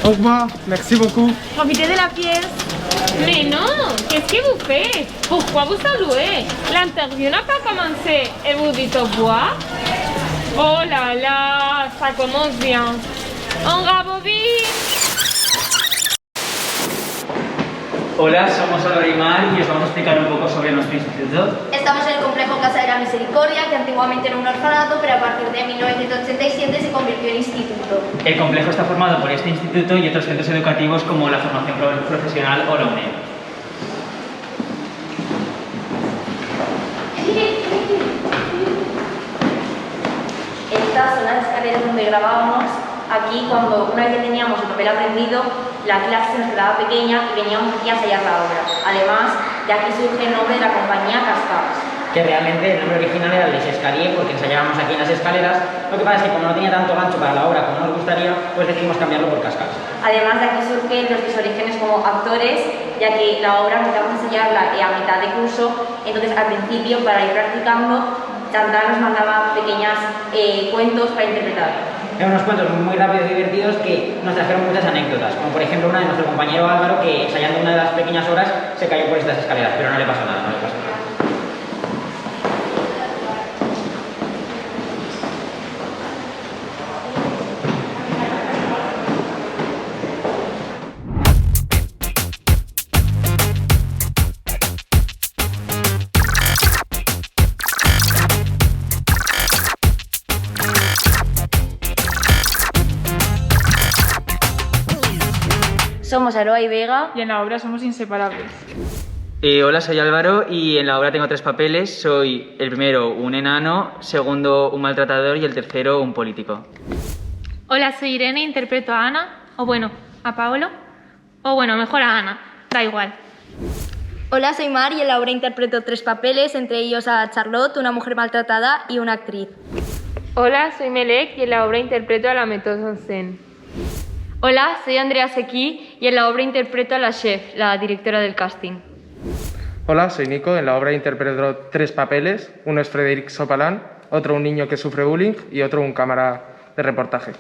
Au revoir, merci beaucoup. Profitez de la pièce. Mais non, qu'est-ce que vous faites? Pourquoi vous saluez? L'interview n'a pas commencé et vous dites au revoir? Oh là là, ça commence bien. On rebobine. Hola, somos Álvaro y Mar y os vamos a explicar un poco sobre nuestro instituto. Estamos en el complejo Casa de la Misericordia, que antiguamente era un orfanato, pero a partir de 1987 se convirtió en instituto. El complejo está formado por este instituto y otros centros educativos como la formación profesional o la UNED. Estas son las escaleras donde grabábamos. Aquí, cuando una vez que teníamos el papel aprendido, la clase se nos quedaba pequeña y veníamos aquí a ensayar la obra. Además, de aquí surge el nombre de la compañía Cascadas. Que realmente el nombre original era Les Escaliers porque ensayábamos aquí en las escaleras. Lo que pasa es que como no tenía tanto gancho para la obra como nos gustaría, pues decidimos cambiarlo por Cascadas. Además, de aquí surgen nuestros orígenes como actores, ya que la obra empezamos a ensayarla a mitad de curso, entonces al principio, para ir practicando, Chantal nos mandaba pequeños cuentos para interpretar. Eran unos cuentos muy rápidos y divertidos que nos trajeron muchas anécdotas, como por ejemplo una de nuestro compañero Álvaro que ensayando una de las pequeñas horas se cayó por estas escaleras, pero no le pasó nada, no le pasó nada. Somos Aroa y Vega. Y en la obra somos inseparables. Hola, soy Álvaro y en la obra tengo 3 papeles. Soy el primero un enano, segundo un maltratador y el tercero un político. Hola, soy Irene, interpreto a Ana, o bueno, a Paolo, o bueno, mejor a Ana, da igual. Hola, soy Mar y en la obra interpreto 3 papeles, entre ellos a Charlotte, una mujer maltratada y una actriz. Hola, soy Melek y en la obra interpreto a la Metodo Zen. Hola, soy Andrea Sequí y en la obra interpreto a la chef, la directora del casting. Hola, soy Nico. En la obra interpreto 3 papeles. Uno es Frédéric Sopalán, otro un niño que sufre bullying y otro un cámara de reportaje.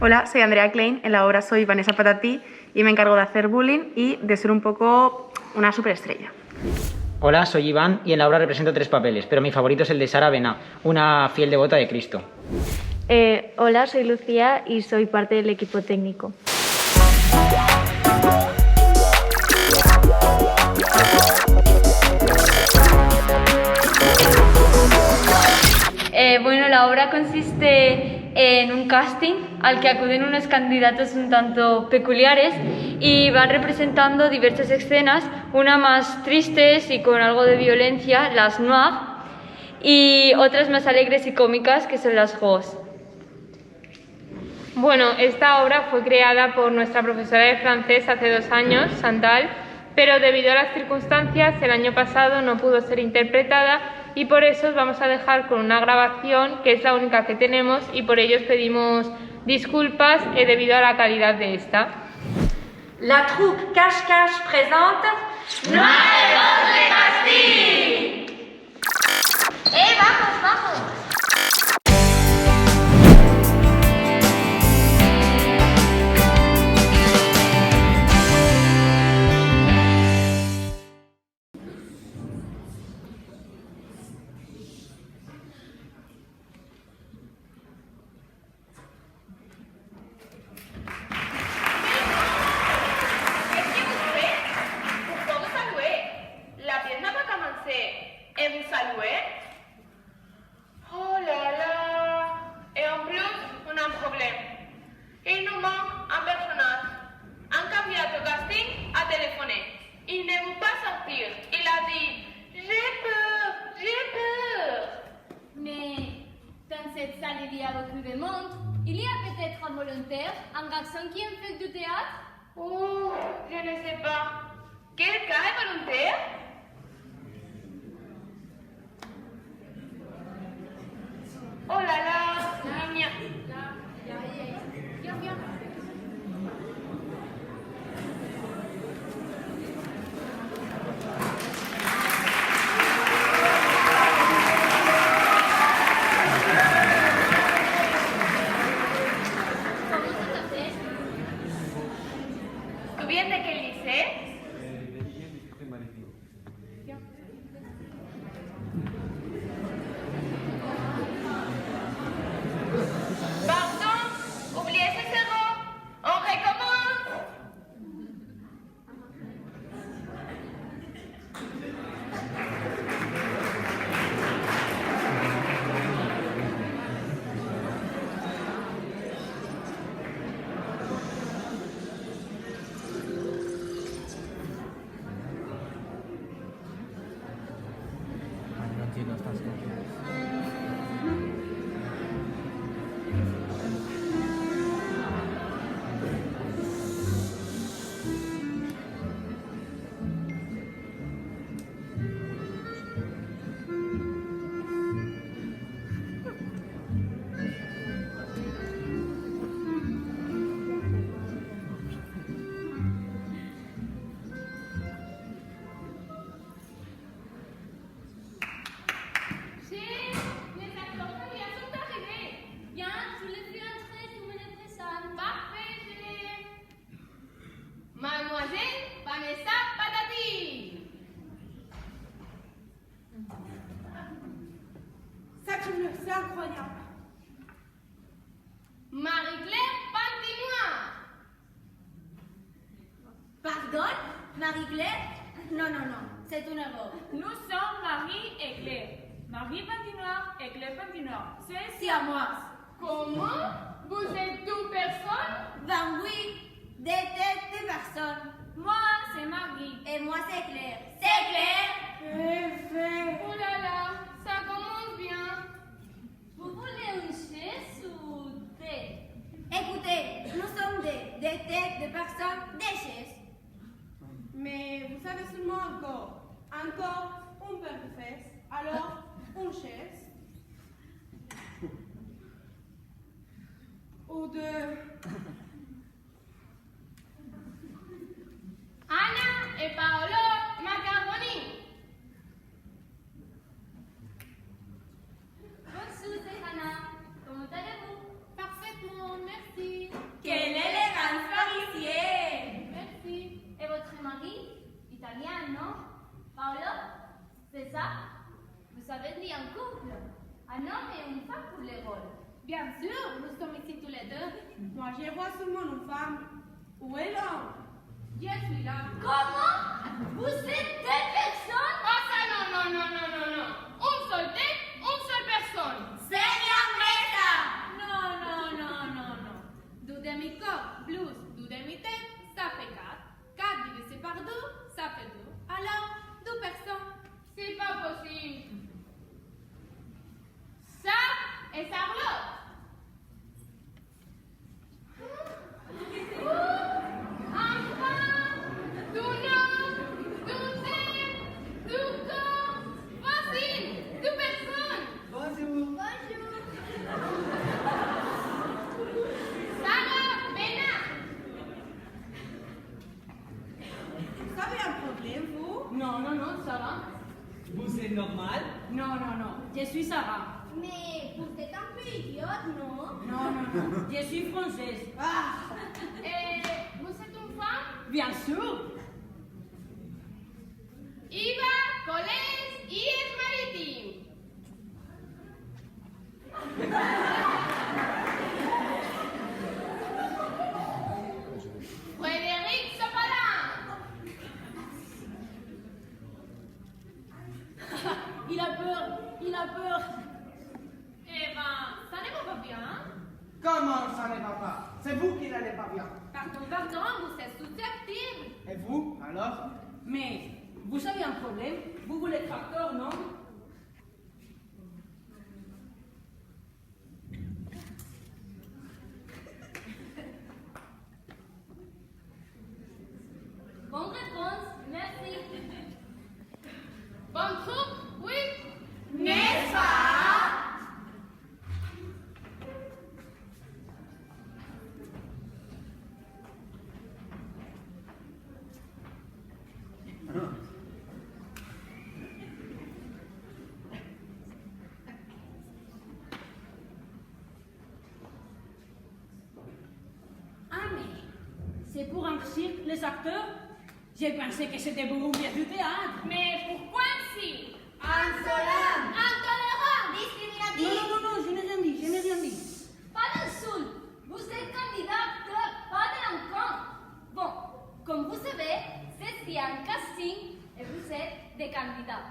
Hola, soy Andrea Klein. En la obra soy Vanessa Patati y me encargo de hacer bullying y de ser un poco una superestrella. Hola, soy Iván y en la obra represento 3 papeles, pero mi favorito es el de Sara Bena, una fiel devota de Cristo. Hola, soy Lucía y soy parte del equipo técnico. Bueno, la obra consiste en un casting al que acuden unos candidatos un tanto peculiares y van representando diversas escenas, una más tristes y con algo de violencia, las noires, y otras más alegres y cómicas, que son las roses. Bueno, esta obra fue creada por nuestra profesora de francés hace 2 años, Chantal, pero debido a las circunstancias el año pasado no pudo ser interpretada y por eso os vamos a dejar con una grabación que es la única que tenemos y por ello os pedimos disculpas debido a la calidad de esta. La troupe Cache-Cache présente ¡Nueve voz de casting! ¡Vamos, vamos! Oh là là! Et en plus, on a un problème. Il nous manque un personnage. Un candidat au casting a téléphoné. Il ne veut pas sortir. Il a dit j'ai peur, j'ai peur. Mais dans cette salle, il y a beaucoup de monde. Il y a peut-être un volontaire, un garçon qui aime faire du théâtre. Oh, je ne sais pas. Quelqu'un est volontaire? Oh là là, niña. Viens, viens. Comment ça s'appelle? c'est incroyable. Marie-Claire Patinoire. Pardon, Marie-Claire? Non, non, non, c'est une erreur. Nous sommes Marie et Claire. Marie Patinoire et Claire Patinoire. C'est à moi. Comment? Vous êtes deux personnes? Ben oui, des têtes de personnes. Moi, c'est Marie. Et moi, c'est Claire. C'est Claire? Oh là là, ça commence bien. Vous voulez une chaise ou des? Écoutez, nous sommes des têtes de personnes, des chaises. Mais vous savez seulement encore une paire de fesses, alors une chaise. Ou deux. Anna et Paolo Macaroni. Bonjour, c'est Hannah. Comment allez-vous? Parfaitement, merci. Quelle élégance parisienne! Merci. Et votre mari? Italien, non? Paolo? C'est ça? Vous avez mis un couple? Un homme et une femme pour les rôles. Bien sûr, nous sommes ici tous les deux. Moi, je vois seulement une femme. Où est l'homme? Je suis là. Comment? Vous êtes deux personnes? Ah ça, non. Une seule tête, une seule personne. Seigneur Mesa! Non. Deux demi-corps plus deux demi-têtes, ça fait 4. 4 divisé par 2, ça fait 2. Alors, 2 personnes. C'est pas possible. Ça et Charlotte. Enfin, tout nom, tout tête, tout corps, facile, 2 personnes. Bonjour. Sarah, Bena. Vous avez un problème, vous? Non, Sarah. Vous êtes normal? Non, je suis Sarah. Mais vous êtes un peu idiote, non? Non, je suis française. Ah! Et vous êtes une femme? Bien sûr. Iva, collège, IS maritime. Frédéric Sopalin. Il a peur. Eh ben, ça ne va pas bien. Comment ça ne va pas? C'est vous qui n'allez pas bien. Pardon, vous êtes susceptible. Et vous, alors? Mais vous avez un problème. Vous voulez être acteur, non? Bonne réponse, merci. Bonne troupe, oui. N'est-ce pas? Ah, mais c'est pour enrichir les acteurs? J'ai pensé que c'était pour une pièce de théâtre. Mais pourquoi si? Insolent! Intolérant! Discriminatif! Non, je n'ai rien dit. Pas d'insulte! Vous êtes candidat acteur, pas délinquant! Bon, comme vous savez, c'est un casting et vous êtes des candidats.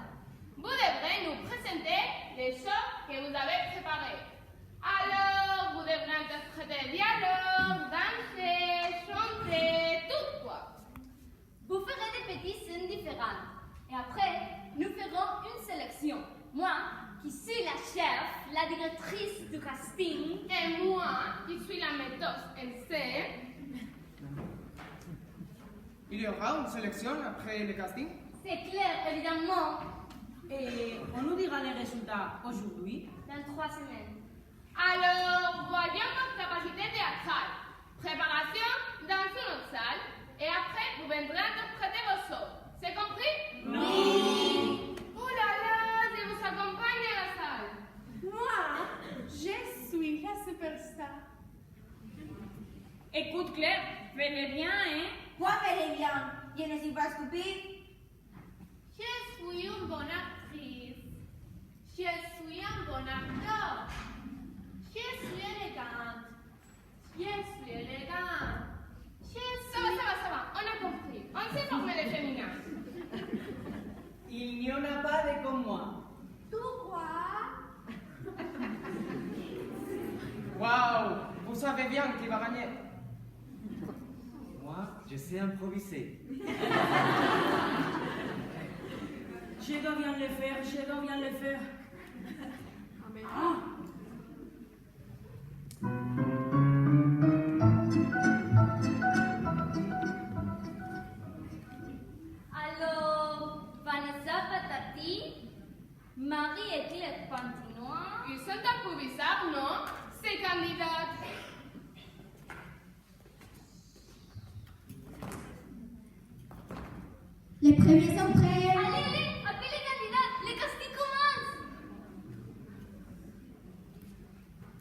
Vous devrez nous présenter les choses que vous avez préparées. Alors, vous devrez interpréter dialogue, danser, chanter, tout quoi. Vous ferez des petites scènes différentes. Et après, nous ferons une sélection. Moi, qui suis la chef, la directrice du casting. Et moi, qui suis la metteuse en scène. Il y aura une sélection après le casting? C'est clair, évidemment. Et on nous dira les résultats aujourd'hui. Dans 3 semaines. Alors, voyons votre capacité théâtrale. Préparation dans une autre salle. Et après, vous viendrez interpréter vos choses. C'est compris? Oui. Oh là là, je vous accompagne à la salle. Moi, je suis la superstar. Écoute, Claire, fais-le bien, hein? Quoi faire bien? Je ne suis pas stupide. Je suis une bonne actrice. Je suis un bon acteur. Waouh, vous savez bien qui va gagner. Moi, je sais improviser. Je dois bien le faire, je dois bien le faire. Ah. Alors, Vanessa Patati, Marie et Claire Pantinois. Ils sont improvisables, non? Ces candidats. Les premiers sont prêts. Allez, appelez les candidats, les castings commencent.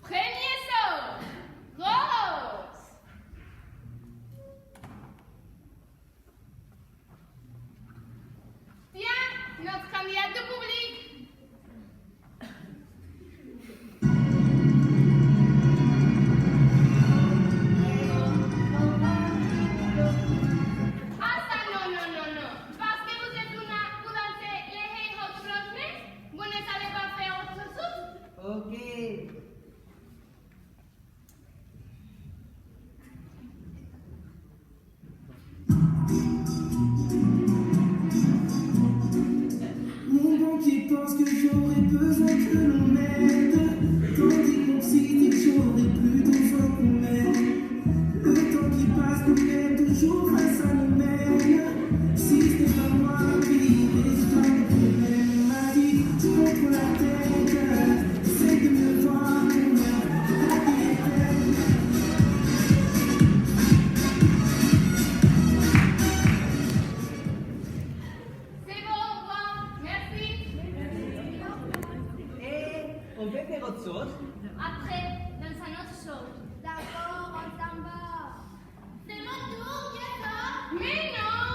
Premier saut. Rose. Tiens, notre candidat de public. Ah ça, non. Parce que vous êtes vous dansez les Hey Hot Frontmen, vous ne savez pas faire autre chose. Ok. Mon banquier pense que j'aurais besoin que l'on m'aide. Tandis qu'on s'y j'aurais plus besoin qu'on m'aide. Le temps qui passe nous mène toujours face à nous-mêmes. Si ce n'est pas moi qui résoudra le problème, m'a dit, je prends pour la tête. Essaye de me voir pour la vérité. C'est bon, au revoir. Merci. Et on peut faire autre chose? Après, dans un autre show. D'accord, on s'en va. C'est mon tour, Jessa. Mais non.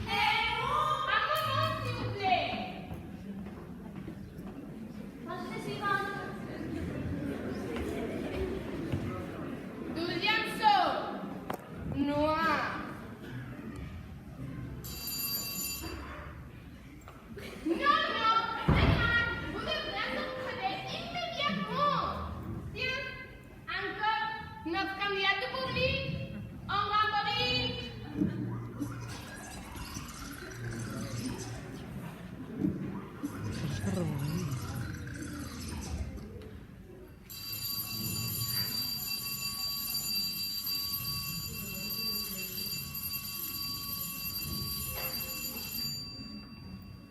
Un moment, s'il vous plaît. Passez suivante. 12e saut. Noir. Non, Renan, vous devrez interpréter immédiatement. Tiens, encore notre candidat de public, en favori.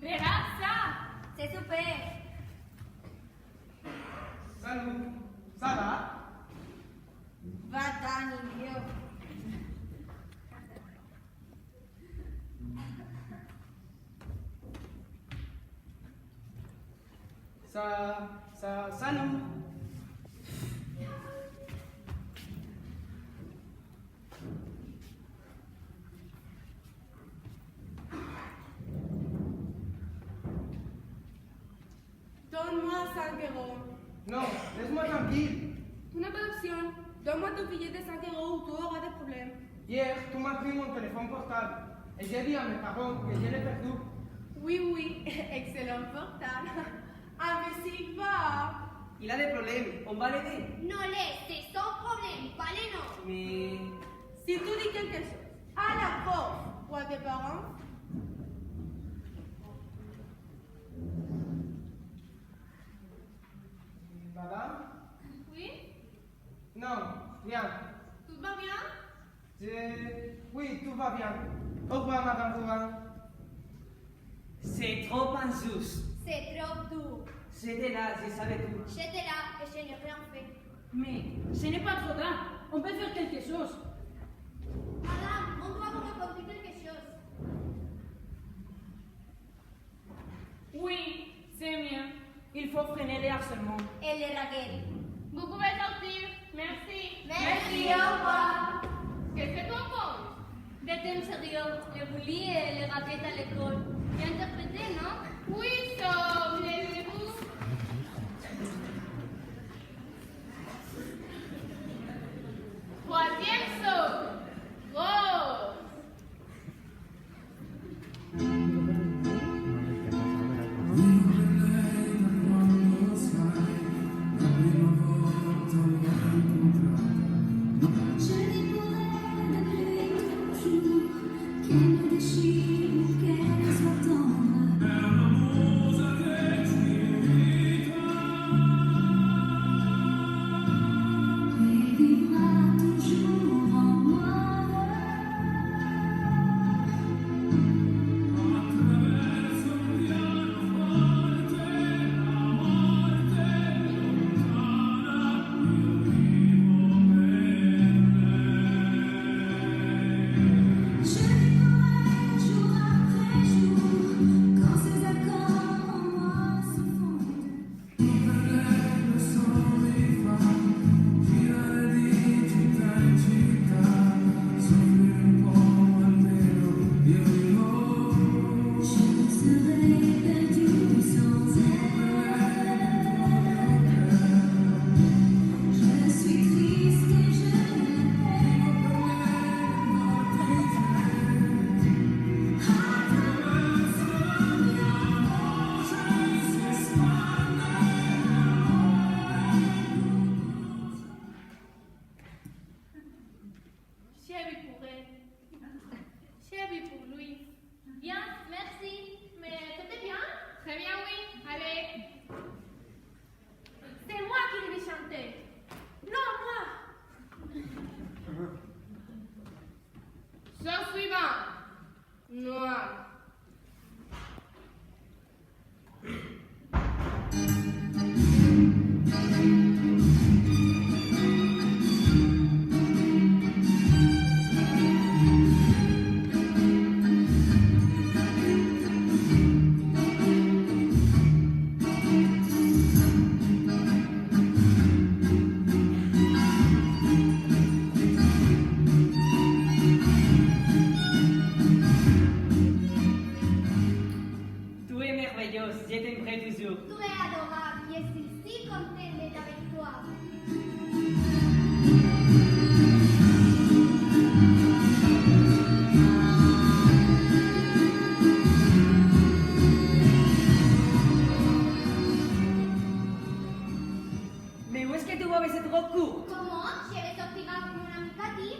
Regarde ça. C'est super. Salut, ça va? Va-t'en, idiot. Salut. Donne-moi 5 euros. Non, laisse-moi tranquille. Tu n'as pas d'option. Donne-moi ton billet de 5 euros ou tu auras des problèmes. Hier, tu m'as pris mon téléphone portable et j'ai dit à mes parents que je l'ai perdu. Oui, excellent portable. Imbécile, va. Il a des problèmes, on va l'aider. No laissez sans problème, vale non. Mais... Si tu dis quelque chose à la prof ou à tes parents, Madame? Oui? Non, rien. Tout va bien? Oui, tout va bien. Au revoir, Madame Rouin. C'est trop injuste. C'est trop dur. J'étais là, je savais tout. J'étais là et je n'ai rien fait. Mais ce n'est pas trop tard. On peut faire quelque chose. Madame, on doit vous raconter quelque chose. Oui, c'est mieux. Il faut freiner les harcèlements. Et les raquettes. Vous pouvez sortir. Merci. Merci, au revoir. Qu'est-ce que tu en penses? Des thèmes sérieux, les bullies et les raquettes à l'école. Bien interprété, non? Oui, sauf les vous. Troisième saut. Rose. We were que tu boves c'est trop court? Comment? Je vais sortir avec mon ami Cathy.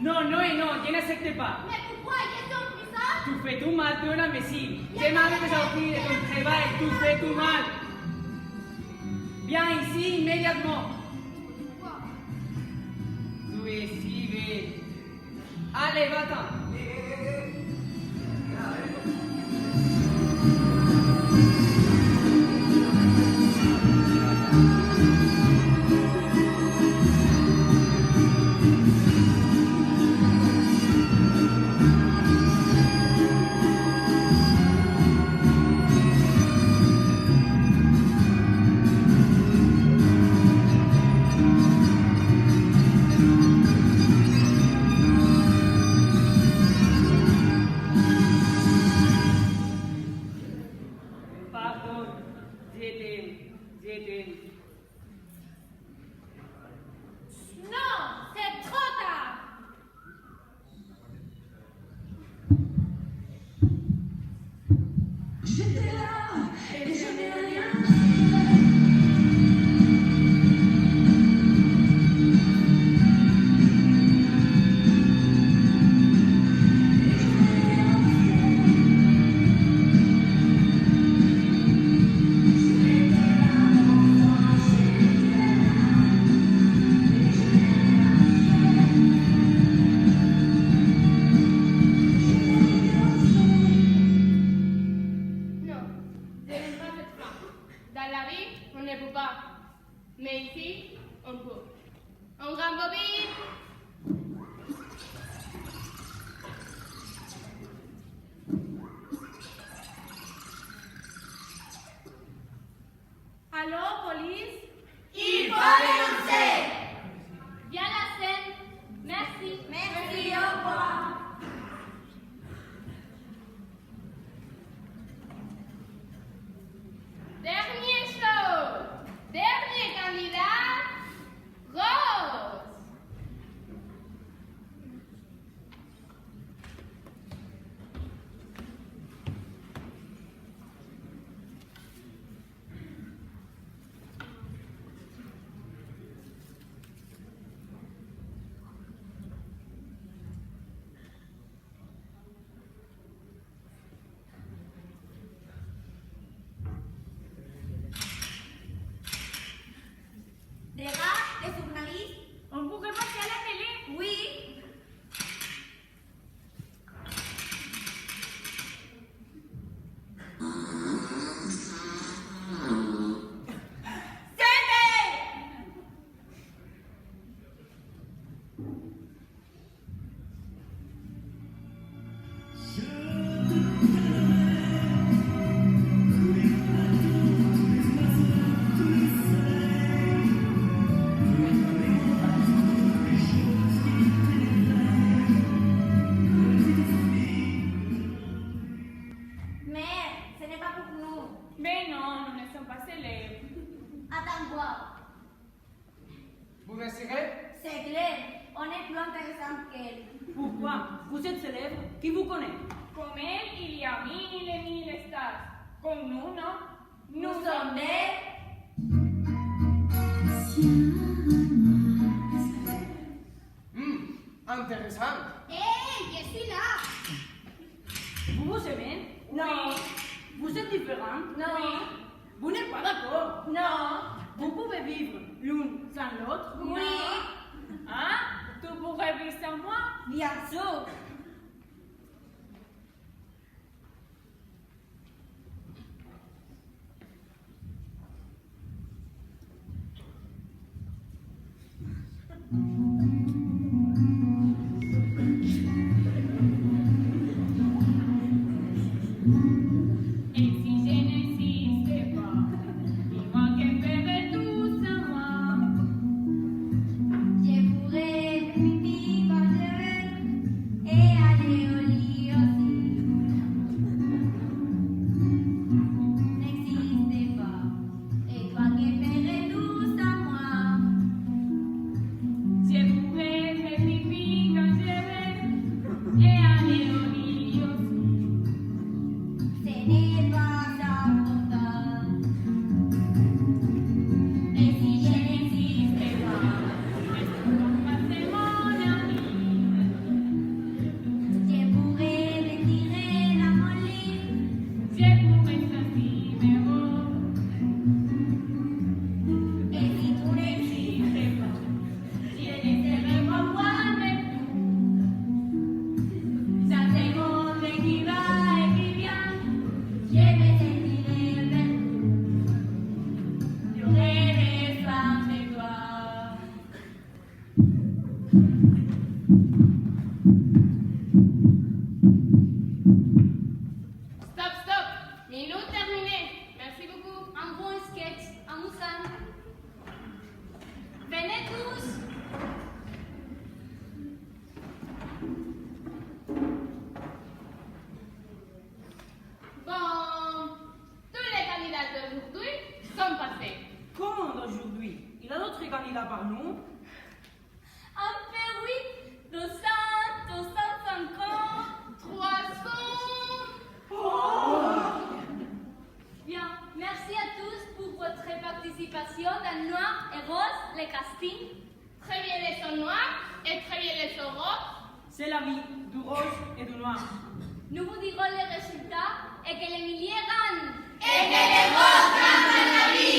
Non, non et non, je n'accepte pas. Mais pourquoi j'ai compris ça? Tu fais tout mal, tu es un imbécile. J'ai mal de sortir de ton travail, tu fais tout mal. Viens ici immédiatement. Tu es si belle. Allez, va-t'en. Pardon, j'étais. Non, c'est trop tard. J'étais là et je n'ai rien. Non, je n'aime pas cette femme. Dans la vie, on ne peut pas. Mais ici, on peut. On rembobine. Allô, police? Il faut dénoncer. Viens la scène. Merci. Merci, au revoir. Dernière chose. Dernier candidat. Rose. Regarde, les journalistes. On pourrait passer à la télé? Oui. Mais ce n'est pas pour nous. Mais non, nous ne sommes pas célèbres. Attends-moi. Vous désirez? C'est clair, on est plus intéressant qu'elle. Pourquoi? Vous êtes célèbre? Qui vous connaît? Comme elle, il y a mille et mille stars. Comme nous, non? Nous sommes des... Intéressant. Hé, je suis là. Vous vous aimez? Non. Vous êtes différents? Non. Vous n'êtes pas d'accord? Non. Vous pouvez vivre l'une sans l'autre? Oui. Hein? Tu pourrais vivre sans moi? Bien sûr. Et si je n'existais pas, dis-moi que ferais tout sans moi. Je pourrais permettre quand je veux. rouge et du noir. Nous vous dirons les résultats et que l'Emilie gagne. Et que les gros gagnent la vie.